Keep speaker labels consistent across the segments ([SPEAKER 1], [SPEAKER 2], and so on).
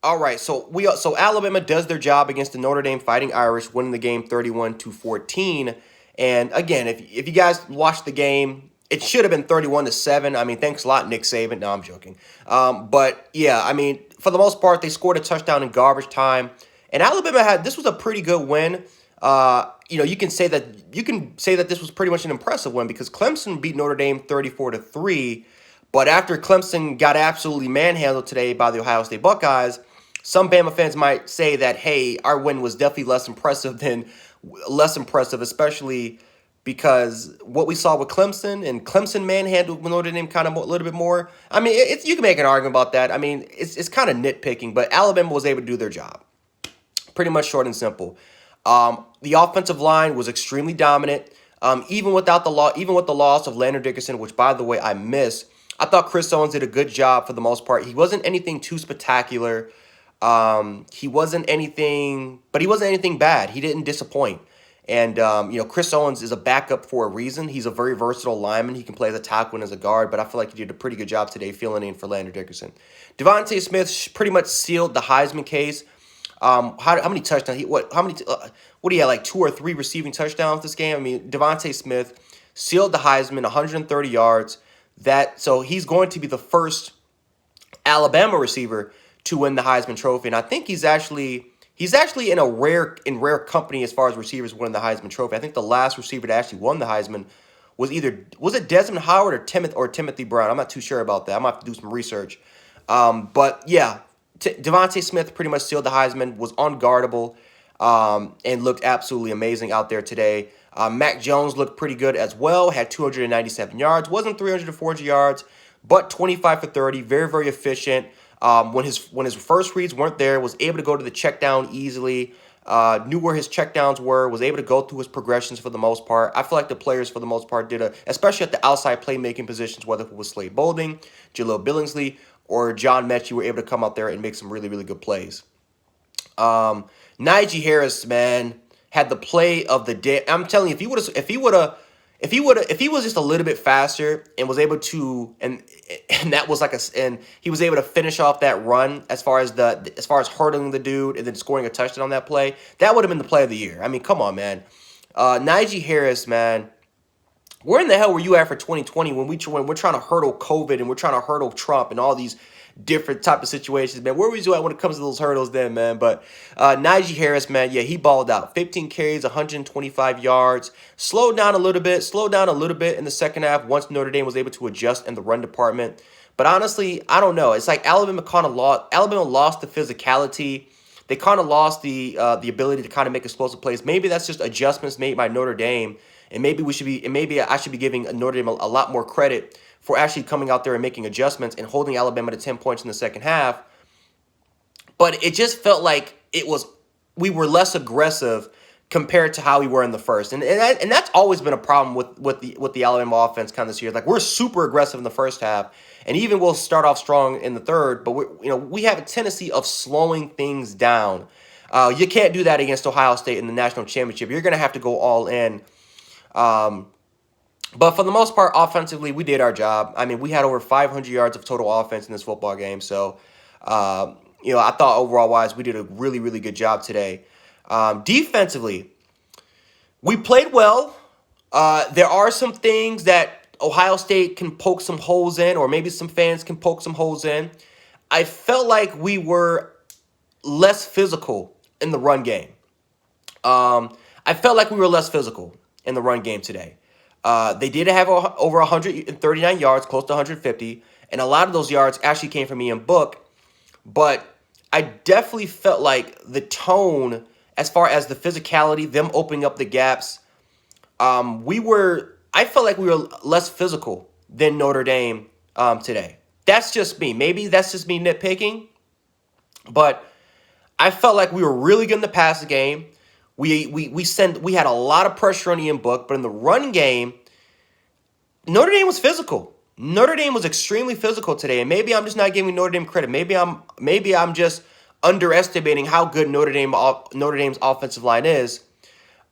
[SPEAKER 1] All right, so Alabama does their job against the Notre Dame Fighting Irish, winning the game 31-14. And again, if you guys watched the game, it should have been 31-7. I mean, thanks a lot, Nick Saban. No, I'm joking. But yeah, I mean, for the most part, they scored a touchdown in garbage time, and Alabama had this was a pretty good win. You can say that this was pretty much an impressive win because Clemson beat Notre Dame 34-3. But after Clemson got absolutely manhandled today by the Ohio State Buckeyes, some Bama fans might say that, hey, our win was definitely less impressive, especially because what we saw with Clemson and Clemson manhandled Notre Dame kind of a little bit more. I mean, you can make an argument about that. I mean, it's kind of nitpicking, but Alabama was able to do their job. Pretty much short and simple. The offensive line was extremely dominant. Even with the loss of Landon Dickerson, which by the way I miss, I thought Chris Owens did a good job for the most part. He wasn't anything too spectacular. He wasn't anything, but he wasn't anything bad. He didn't disappoint. And Chris Owens is a backup for a reason. He's a very versatile lineman. He can play as a tackle and as a guard, but I feel like he did a pretty good job today filling in for Landon Dickerson. Devontae Smith pretty much sealed the Heisman case. How many touchdowns? What do you have, like 2 or 3 receiving touchdowns this game? I mean, Devontae Smith sealed the Heisman, 130 yards. So he's going to be the first Alabama receiver to win the Heisman Trophy, and I think he's actually in rare company as far as receivers winning the Heisman Trophy. I think the last receiver that actually won the Heisman was it Desmond Howard or Timothy Brown? I'm not too sure about that. I'm gonna have to do some research. But yeah, Devontae Smith pretty much sealed the Heisman, was unguardable, and looked absolutely amazing out there today. Mac Jones looked pretty good as well, had 297 yards, wasn't 300 to 400 yards, but 25 for 30, very, very efficient. When his first reads weren't there, was able to go to the check down easily, knew where his check downs were, was able to go through his progressions for the most part. I feel like the players for the most part especially at the outside playmaking positions, whether it was Slade Bolding, Jaleel Billingsley, or John Mechie, were able to come out there and make some really, really good plays. Najee Harris, man, had the play of the day. I'm telling you, if he was just a little bit faster and was able to, and that was and he was able to finish off that run as far as hurdling the dude and then scoring a touchdown on that play, that would have been the play of the year. I mean, come on, man. Najee Harris, man. Where in the hell were you at for 2020 when we're trying to hurdle COVID and we're trying to hurdle Trump and all these different type of situations, man? Where were you at when it comes to those hurdles then, man? But Najee Harris, man, yeah, he balled out. 15 carries, 125 yards. Slowed down a little bit in the second half once Notre Dame was able to adjust in the run department. But honestly, I don't know. It's like Alabama lost the physicality. They kind of lost the ability to kind of make explosive plays. Maybe that's just adjustments made by Notre Dame. And maybe I should be giving Notre Dame a lot more credit for actually coming out there and making adjustments and holding Alabama to 10 points in the second half. But it just felt like we were less aggressive compared to how we were in the first. And that's always been a problem with the Alabama offense kind of this year. Like, we're super aggressive in the first half, and even we'll start off strong in the third, but we have a tendency of slowing things down. You can't do that against Ohio State in the national championship. You're going to have to go all in. But for the most part, offensively, we did our job. I mean, we had over 500 yards of total offense in this football game. So, I thought overall-wise, we did a really, really good job today. Defensively, we played well. There are some things that Ohio State can poke some holes in, or maybe some fans can poke some holes in. I felt like we were less physical in the run game. I felt like we were less physical in the run game today. They did have over 139 yards, close to 150, and a lot of those yards actually came from Ian Book. But I definitely felt like the tone, as far as the physicality, them opening up the gaps, I felt like we were less physical than Notre Dame today. That's just me. Maybe that's just me nitpicking, but I felt like we were really good in the pass game. We had a lot of pressure on Ian Book, but in the run game, Notre Dame was physical. Notre Dame was extremely physical today, and maybe I'm just not giving Notre Dame credit. Maybe I'm just underestimating how good Notre Dame's offensive line is.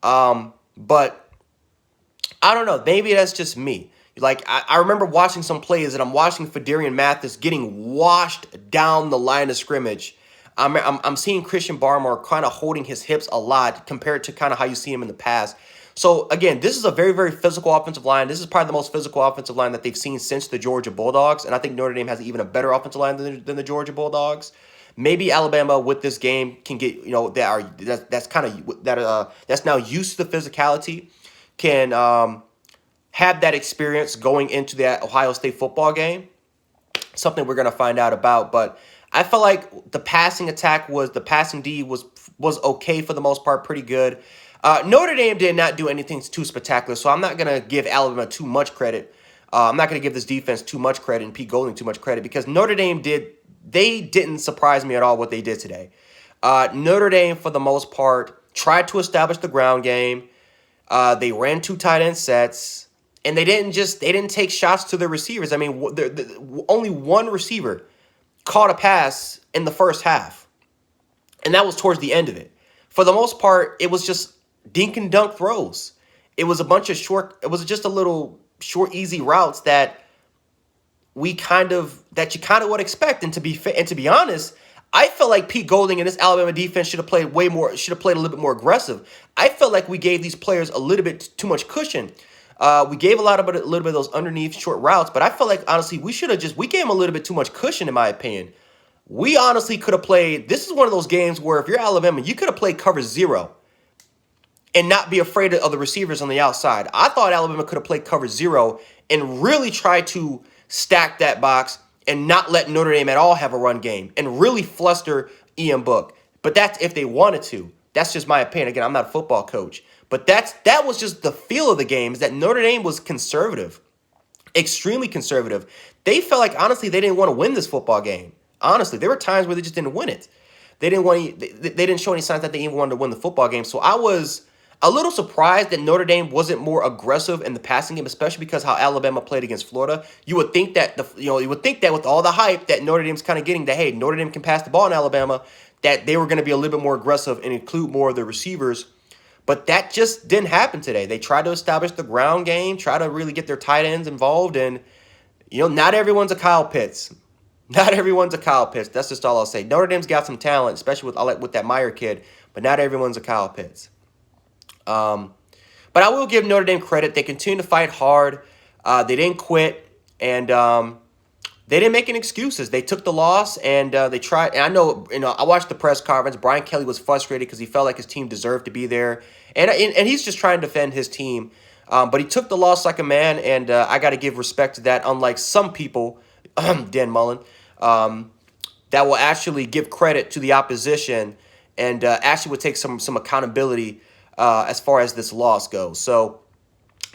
[SPEAKER 1] But I don't know. Maybe that's just me. Like, I remember watching some plays, and I'm watching Fedarian Mathis getting washed down the line of scrimmage I'm seeing Christian Barmore kind of holding his hips a lot compared to kind of how you see him in the past. So again, this is a very, very physical offensive line. This is probably the most physical offensive line that they've seen since the Georgia Bulldogs, and I think Notre Dame has even a better offensive line than the Georgia Bulldogs. Maybe Alabama with this game can get, that's kind of that's now used to the physicality, can have that experience going into that Ohio State football game. Something we're gonna find out about, but I felt like the passing D was okay for the most part, pretty good. Notre Dame did not do anything too spectacular, so I'm not gonna give Alabama too much credit. I'm not gonna give this defense too much credit and Pete Golding too much credit because Notre Dame didn't surprise me at all what they did today. Notre Dame, for the most part, tried to establish the ground game. They ran 2 tight end sets. And they didn't take shots to their receivers. I mean, only one receiver caught a pass in the first half. And that was towards the end of it. For the most part, it was just dink and dunk throws. It was just a little short, easy routes that you kind of would expect. And to be honest, I felt like Pete Golding and this Alabama defense should have played a little bit more aggressive. I felt like we gave these players a little bit too much cushion. We gave a little bit of those underneath short routes, but I felt like, honestly, we gave them a little bit too much cushion, in my opinion. We honestly could have played, this is one of those games where if you're Alabama, you could have played cover 0 and not be afraid of the receivers on the outside. I thought Alabama could have played cover 0 and really tried to stack that box and not let Notre Dame at all have a run game and really fluster Ian Book. But that's if they wanted to. That's just my opinion. Again, I'm not a football coach. But that was just the feel of the game, is that Notre Dame was conservative, extremely conservative. They felt like, honestly, they didn't want to win this football game. Honestly, there were times where they just didn't win it. They didn't show any signs that they even wanted to win the football game. So I was a little surprised that Notre Dame wasn't more aggressive in the passing game, especially because how Alabama played against Florida. You would think that with all the hype that Notre Dame's kind of getting, that hey, Notre Dame can pass the ball in Alabama, that they were going to be a little bit more aggressive and include more of the receivers. But that just didn't happen today. They tried to establish the ground game, try to really get their tight ends involved, and not everyone's a Kyle Pitts. Not everyone's a Kyle Pitts. That's just all I'll say. Notre Dame's got some talent, especially with that Meyer kid, but not everyone's a Kyle Pitts. But I will give Notre Dame credit. They continue to fight hard. They didn't quit, and they didn't make any excuses. They took the loss, and they tried. And I know, I watched the press conference. Brian Kelly was frustrated because he felt like his team deserved to be there, and he's just trying to defend his team. But he took the loss like a man, and I got to give respect to that. Unlike some people, Dan Mullen, that will actually give credit to the opposition and actually would take some accountability as far as this loss goes. So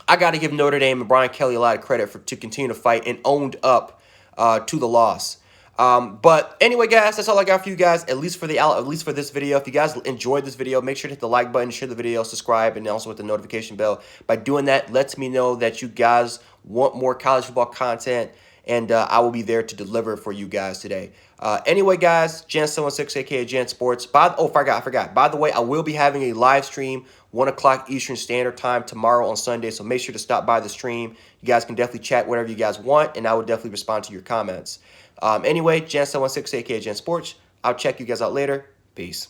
[SPEAKER 1] I got to give Notre Dame and Brian Kelly a lot of credit to continue to fight and owned up to the loss. But anyway, guys, that's all I got for you guys, at least for this video. If you guys enjoyed this video, make sure to hit the like button, share the video, subscribe, and also hit the notification bell. By doing that, lets me know that you guys want more college football content, and I will be there to deliver for you guys today. Anyway, guys, Jan716, aka Jan Sports. Forgot. By the way, I will be having a live stream 1 o'clock Eastern Standard Time tomorrow on Sunday, so make sure to stop by the stream. You guys can definitely chat whatever you guys want, and I will definitely respond to your comments. Anyway, Jan716, aka Jan Sports. I'll check you guys out later. Peace.